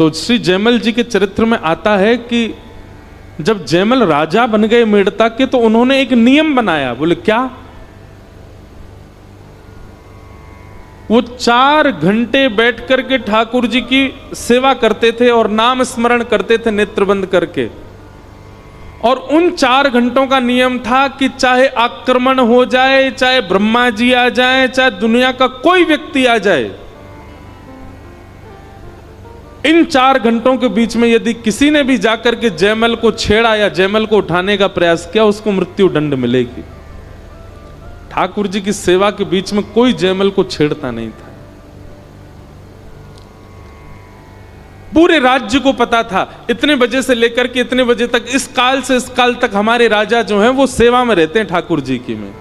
तो श्री जयमल जी के चरित्र में आता है कि जब जयमल राजा बन गए मेड़ता के, तो उन्होंने एक नियम बनाया। बोले क्या? वो 4 घंटे बैठ करके ठाकुर जी की सेवा करते थे और नाम स्मरण करते थे नेत्र बंद करके। और उन 4 घंटों का नियम था कि चाहे आक्रमण हो जाए, चाहे ब्रह्मा जी आ जाए, चाहे दुनिया का कोई व्यक्ति आ जाए, इन 4 घंटों के बीच में यदि किसी ने भी जाकर के जयमल को छेड़ा या जयमल को उठाने का प्रयास किया, उसको मृत्यु दंड मिलेगी। ठाकुर जी की सेवा के बीच में कोई जयमल को छेड़ता नहीं था। पूरे राज्य को पता था इतने बजे से लेकर के इतने बजे तक, इस काल से इस काल तक हमारे राजा जो हैं वो सेवा में रहते हैं ठाकुर जी की में।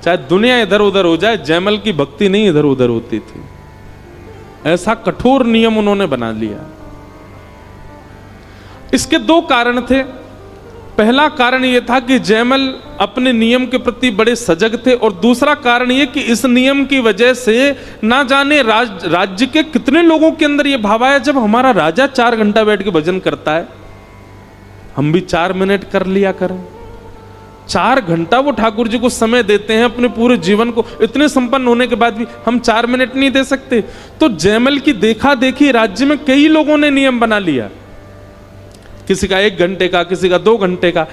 चाहे दुनिया इधर उधर हो जाए, जयमल की भक्ति नहीं इधर उधर होती थी। ऐसा कठोर नियम उन्होंने बना लिया। इसके 2 कारण थे। पहला कारण यह था कि जयमल अपने नियम के प्रति बड़े सजग थे, और दूसरा कारण यह कि इस नियम की वजह से ना जाने राज्य के कितने लोगों के अंदर यह भाव आया, जब हमारा राजा 4 घंटा बैठ के भजन करता है, हम भी 4 मिनट कर लिया करें। 4 घंटा वो ठाकुर जी को समय देते हैं अपने पूरे जीवन को, इतने संपन्न होने के बाद भी हम 4 मिनट नहीं दे सकते। तो जयमल की देखा देखी राज्य में कई लोगों ने नियम बना लिया, किसी का 1 घंटे का, किसी का 2 घंटे का।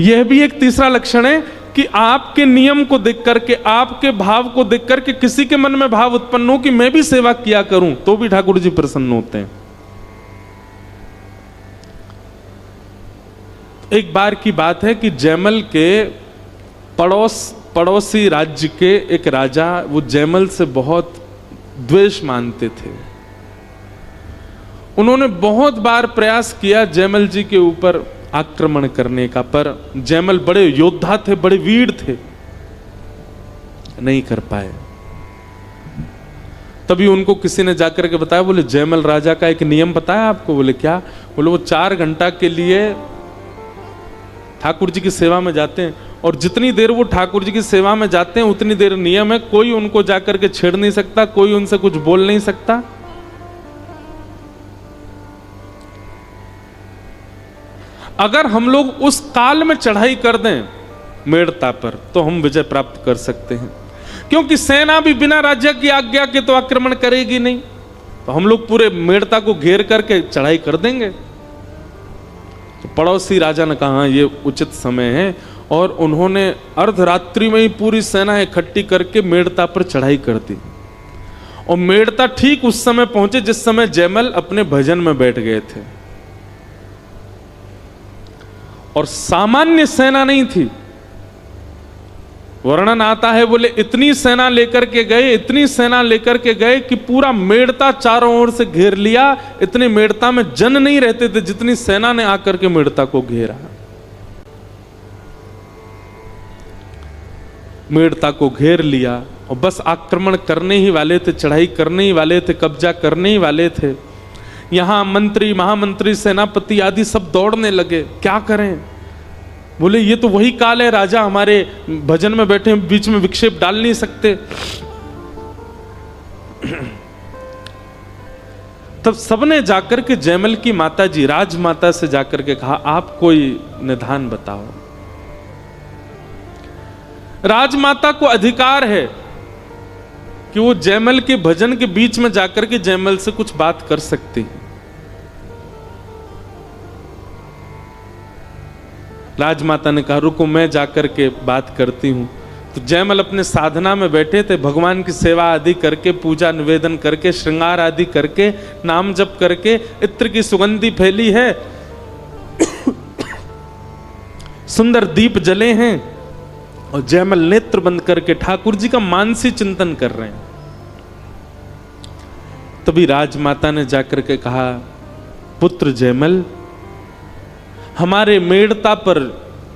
यह भी एक तीसरा लक्षण है कि आपके नियम को देख करके, आपके भाव को देख करके किसी के मन में भाव उत्पन्न हो कि मैं भी सेवा किया करूं, तो भी ठाकुर जी प्रसन्न होते हैं। एक बार की बात है कि जयमल के पड़ोसी राज्य के एक राजा, वो जयमल से बहुत द्वेष मानते थे। उन्होंने बहुत बार प्रयास किया जयमल जी के ऊपर आक्रमण करने का, पर जयमल बड़े योद्धा थे, बड़े वीर थे, नहीं कर पाए। तभी उनको किसी ने जाकर के बताया, बोले जयमल राजा का एक नियम बताया आपको? बोले क्या? बोले वो 4 घंटा के लिए ठाकुर जी की सेवा में जाते हैं, और जितनी देर वो ठाकुर जी की सेवा में जाते हैं उतनी देर नियम है, कोई उनको जाकर के छेड़ नहीं सकता, कोई उनसे कुछ बोल नहीं सकता। अगर हम लोग उस काल में चढ़ाई कर दें मेड़ता पर, तो हम विजय प्राप्त कर सकते हैं, क्योंकि सेना भी बिना राजा की आज्ञा के तो आक्रमण करेगी नहीं। तो हम लोग पूरे मेड़ता को घेर करके चढ़ाई कर देंगे। तो पड़ोसी राजा ने कहा ये उचित समय है, और उन्होंने अर्धरात्रि में ही पूरी सेना इकट्ठी करके मेड़ता पर चढ़ाई कर दी। और मेड़ता ठीक उस समय पहुंचे जिस समय जयमल अपने भजन में बैठ गए थे, और सामान्य सेना नहीं थी। वर्णन आता है, बोले इतनी सेना लेकर के गए, इतनी सेना लेकर के गए कि पूरा मेड़ता चारों ओर से घेर लिया। इतने मेड़ता में जन नहीं रहते थे जितनी सेना ने आकर के मेड़ता को घेरा। मेड़ता को घेर लिया और बस आक्रमण करने ही वाले थे, चढ़ाई करने ही वाले थे, कब्जा करने ही वाले थे। यहां मंत्री, महामंत्री, सेनापति आदि सब दौड़ने लगे, क्या करें? बोले ये तो वही काल है, राजा हमारे भजन में बैठे, बीच में विक्षेप डाल नहीं सकते। तब सबने जाकर के जयमल की माता जी, राजमाता से जाकर के कहा, आप कोई निदान बताओ। राजमाता को अधिकार है कि वो जयमल के भजन के बीच में जाकर के जयमल से कुछ बात कर सकती है। राजमाता ने कहा, रुको मैं जाकर के बात करती हूं। तो जयमल अपने साधना में बैठे थे, भगवान की सेवा आदि करके, पूजा निवेदन करके, श्रृंगार आदि करके, नाम जप करके, इत्र की सुगंधी फैली है, सुंदर दीप जले हैं, और जयमल नेत्र बंद करके ठाकुर जी का मानसी चिंतन कर रहे हैं। तभी राजमाता ने जाकर के कहा, पुत्र जयमल, हमारे मेड़ता पर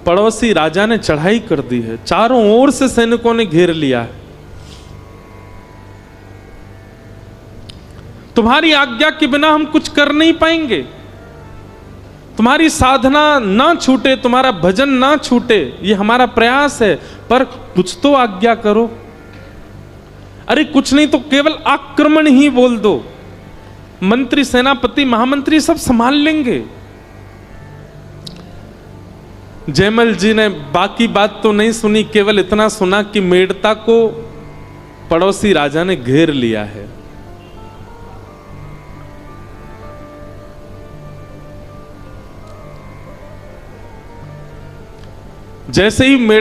पड़ोसी राजा ने चढ़ाई कर दी है, चारों ओर से सैनिकों ने घेर लिया है। तुम्हारी आज्ञा के बिना हम कुछ कर नहीं पाएंगे। तुम्हारी साधना ना छूटे, तुम्हारा भजन ना छूटे, ये हमारा प्रयास है, पर कुछ तो आज्ञा करो। अरे कुछ नहीं तो केवल आक्रमण ही बोल दो, मंत्री, सेनापति, महामंत्री सब संभाल लेंगे। जयमल जी ने बाकी बात तो नहीं सुनी, केवल इतना सुना कि मेड़ता को पड़ोसी राजा ने घेर लिया है। जैसे ही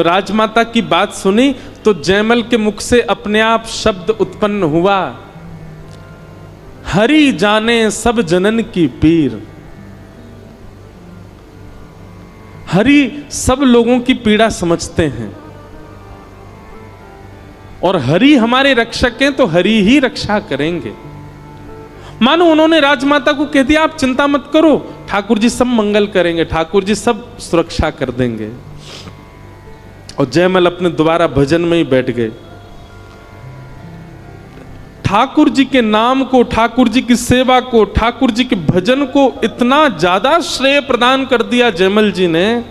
राजमाता की बात सुनी तो जयमल के मुख से अपने आप शब्द उत्पन्न हुआ, हरि जाने सब जनन की पीर। हरि सब लोगों की पीड़ा समझते हैं और हरि हमारे रक्षक हैं, तो हरि ही रक्षा करेंगे। मानो उन्होंने राजमाता को कह दिया, आप चिंता मत करो, ठाकुर जी सब मंगल करेंगे, ठाकुर जी सब सुरक्षा कर देंगे। और जयमल अपने दोबारा भजन में ही बैठ गए। ठाकुर जी के नाम को, ठाकुर जी की सेवा को, ठाकुर जी के भजन को इतना ज्यादा श्रेय प्रदान कर दिया जयमल जी ने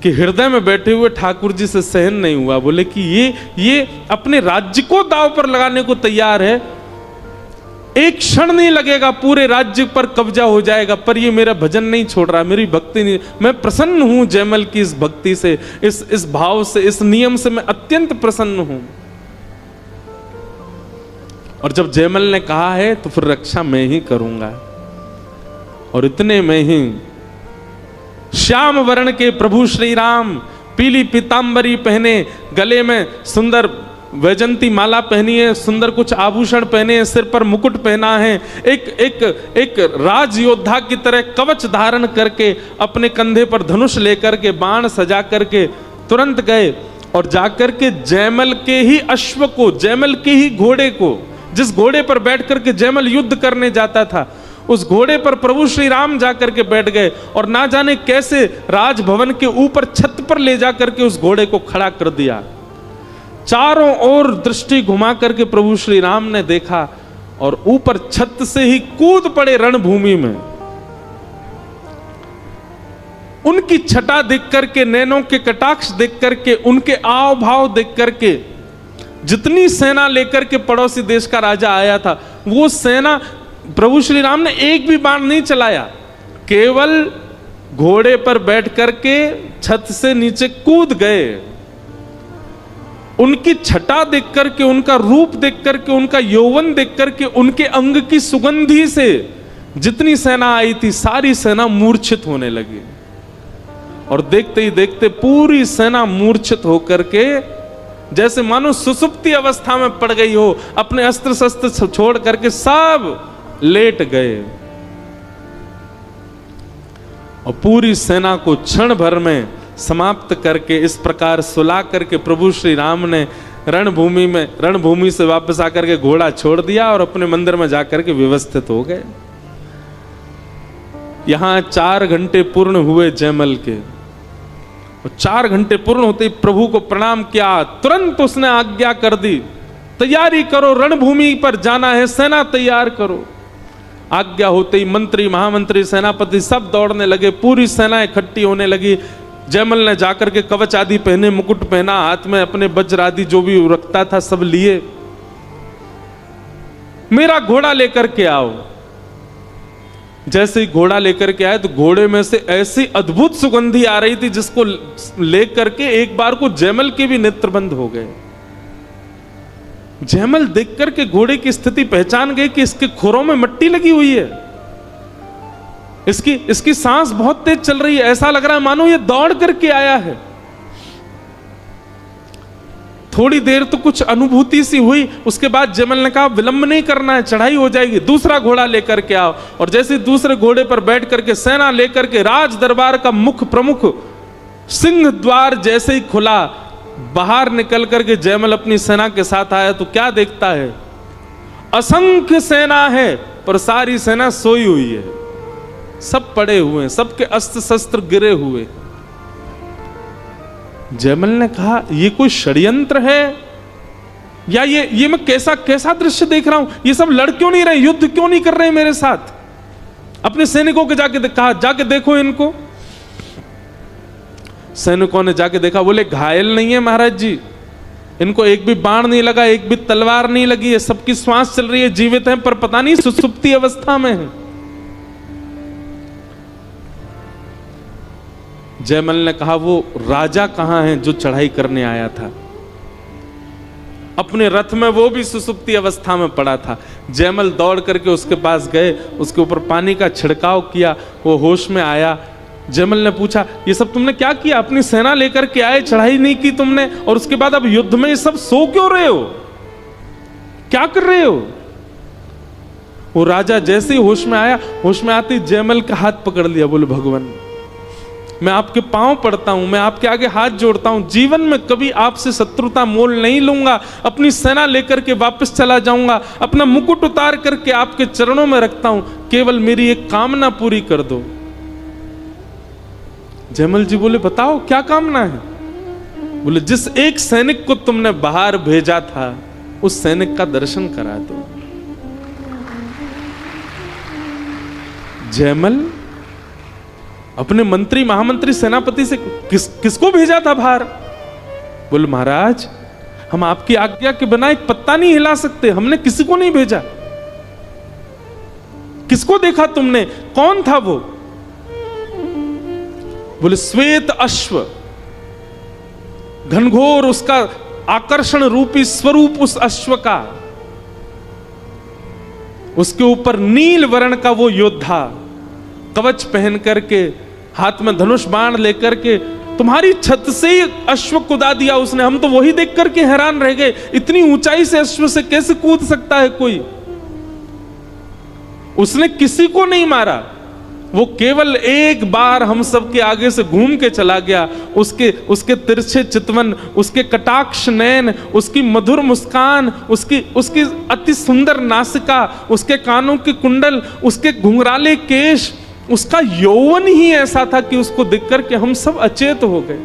कि हृदय में बैठे हुए ठाकुर जी से सहन नहीं हुआ। बोले कि ये अपने राज्य को दांव पर लगाने को तैयार है, एक क्षण नहीं लगेगा पूरे राज्य पर कब्जा हो जाएगा, पर ये मेरा भजन नहीं छोड़ रहा, मेरी भक्ति नहीं। मैं प्रसन्न हूं जयमल की इस भक्ति से, इस भाव से, इस नियम से मैं अत्यंत प्रसन्न हूं। और जब जयमल ने कहा है तो फिर रक्षा मैं ही करूंगा। और इतने में ही श्याम वर्ण के प्रभु श्री राम पीली पीतांबरी पहने, गले में सुंदर वैजंती माला पहनी है, सुंदर कुछ आभूषण पहने हैं, सिर पर मुकुट पहना है, एक राज योद्धा की तरह कवच धारण करके, अपने कंधे पर धनुष लेकर के, बाण सजा करके तुरंत गए और जाकर के जयमल के ही अश्व को, जयमल के ही घोड़े को, जिस घोड़े पर बैठ करके जयमल युद्ध करने जाता था, उस घोड़े पर प्रभु श्री राम जाकर के बैठ गए और ना जाने कैसे राजभवन के ऊपर छत पर ले जाकर के उस घोड़े को खड़ा कर दिया। चारों ओर दृष्टि घुमा करके प्रभु श्री राम ने देखा और ऊपर छत से ही कूद पड़े रणभूमि में। उनकी छटा देख करके, नैनों के कटाक्ष देख करके, उनके आव भाव देख करके, जितनी सेना लेकर के पड़ोसी देश का राजा आया था, वो सेना प्रभु श्री राम ने एक भी बाण नहीं चलाया, केवल घोड़े पर बैठ करके छत से नीचे कूद गए। उनकी छटा देख करके, उनका रूप देख करके, उनका यौवन देख करके, उनके अंग की सुगंधी से जितनी सेना आई थी सारी सेना मूर्छित होने लगी। और देखते ही देखते पूरी सेना मूर्छित होकर के जैसे मानो सुसुप्ति अवस्था में पड़ गई हो, अपने अस्त्र शस्त्र छोड़ करके सब लेट गए। और पूरी सेना को क्षण भर में समाप्त करके, इस प्रकार सुला करके प्रभु श्री राम ने रणभूमि से वापस आकर के घोड़ा छोड़ दिया और अपने मंदिर में जाकर के व्यवस्थित हो गए। यहां 4 घंटे पूर्ण हुए जयमल के, और 4 घंटे पूर्ण होते ही प्रभु को प्रणाम किया, तुरंत उसने आज्ञा कर दी, तैयारी करो, रणभूमि पर जाना है, सेना तैयार करो। आज्ञा होते ही मंत्री, महामंत्री, सेनापति सब दौड़ने लगे, पूरी सेना इकट्ठी होने लगी। जयमल ने जाकर के कवच आदि पहने, मुकुट पहना, हाथ में अपने वज्र आदि जो भी रखता था सब लिए। मेरा घोड़ा लेकर के आओ। जैसे ही घोड़ा लेकर के आए तो घोड़े में से ऐसी अद्भुत सुगंधी आ रही थी जिसको लेकर के एक बार को जयमल के भी नेत्र बंद हो गए। जयमल देख करके घोड़े की स्थिति पहचान गए कि इसके खुरों में मिट्टी लगी हुई है, इसकी सांस बहुत तेज चल रही है, ऐसा लग रहा है मानो ये दौड़ करके आया है। थोड़ी देर तो कुछ अनुभूति सी हुई, उसके बाद जयमल ने कहा विलंब नहीं करना है, चढ़ाई हो जाएगी, दूसरा घोड़ा लेकर के आओ। और जैसे दूसरे घोड़े पर बैठ करके सेना लेकर के राज दरबार का मुख प्रमुख सिंह द्वार जैसे ही खुला, बाहर निकल करके जयमल अपनी सेना के साथ आया तो क्या देखता है, असंख्य सेना है पर सारी सेना सोई हुई है, सब पड़े हुए हैं, सबके अस्त्र शस्त्र गिरे हुए। जयमल ने कहा ये कोई षड्यंत्र है या ये मैं कैसा दृश्य देख रहा हूं, ये सब लड़ क्यों नहीं रहे, युद्ध क्यों नहीं कर रहे मेरे साथ। अपने सैनिकों को जाके देखो इनको। सैनिकों ने जाके देखा, बोले घायल नहीं है महाराज जी, इनको एक भी बाण नहीं लगा, एक भी तलवार नहीं लगी है, सबकी श्वास चल रही है, जीवित हैं, पर पता नहीं सुसुप्ति अवस्था में है। जयमल ने कहा वो राजा कहां है जो चढ़ाई करने आया था? अपने रथ में वो भी सुसुप्ति अवस्था में पड़ा था। जयमल दौड़ करके उसके पास गए, उसके ऊपर पानी का छिड़काव किया, वो होश में आया। जयमल ने पूछा ये सब तुमने क्या किया? अपनी सेना लेकर के आए, चढ़ाई नहीं की तुमने, और उसके बाद अब युद्ध में ये सब सो क्यों रहे हो? क्या कर रहे हो? वो राजा जैसे ही होश में आया, होश में आते ही जयमल का हाथ पकड़ लिया, बोले भगवान मैं आपके पांव पड़ता हूं, मैं आपके आगे हाथ जोड़ता हूं, जीवन में कभी आपसे शत्रुता मोल नहीं लूंगा, अपनी सेना लेकर के वापस चला जाऊंगा, अपना मुकुट उतार करके आपके चरणों में रखता हूं, केवल मेरी एक कामना पूरी कर दो। जयमल जी बोले बताओ क्या कामना है? बोले जिस एक सैनिक को तुमने बाहर भेजा था उस सैनिक का दर्शन करा दो। जयमल अपने मंत्री, महामंत्री, सेनापति से किसको भेजा था बाहर? बोले महाराज हम आपकी आज्ञा के बिना एक पत्ता नहीं हिला सकते, हमने किसी को नहीं भेजा। किसको देखा तुमने? कौन था वो? बोले श्वेत अश्व, घनघोर उसका आकर्षण रूपी स्वरूप उस अश्व का, उसके ऊपर नील वर्ण का वो योद्धा, कवच पहन करके, हाथ में धनुष बाण लेकर के, तुम्हारी छत से ही अश्व कूदा दिया उसने। हम तो वही देख करके हैरान रह गए, इतनी ऊंचाई से अश्व से कैसे कूद सकता है कोई? उसने किसी को नहीं मारा, वो केवल एक बार हम सबके आगे से घूम के चला गया। उसके तिरछे चितवन, उसके कटाक्ष नयन, उसकी मधुर मुस्कान, उसकी अति सुंदर नासिका, उसके कानों के कुंडल, उसके घुंघराले केश, उसका यौवन ही ऐसा था कि उसको देख करके हम सब अचेत हो गए।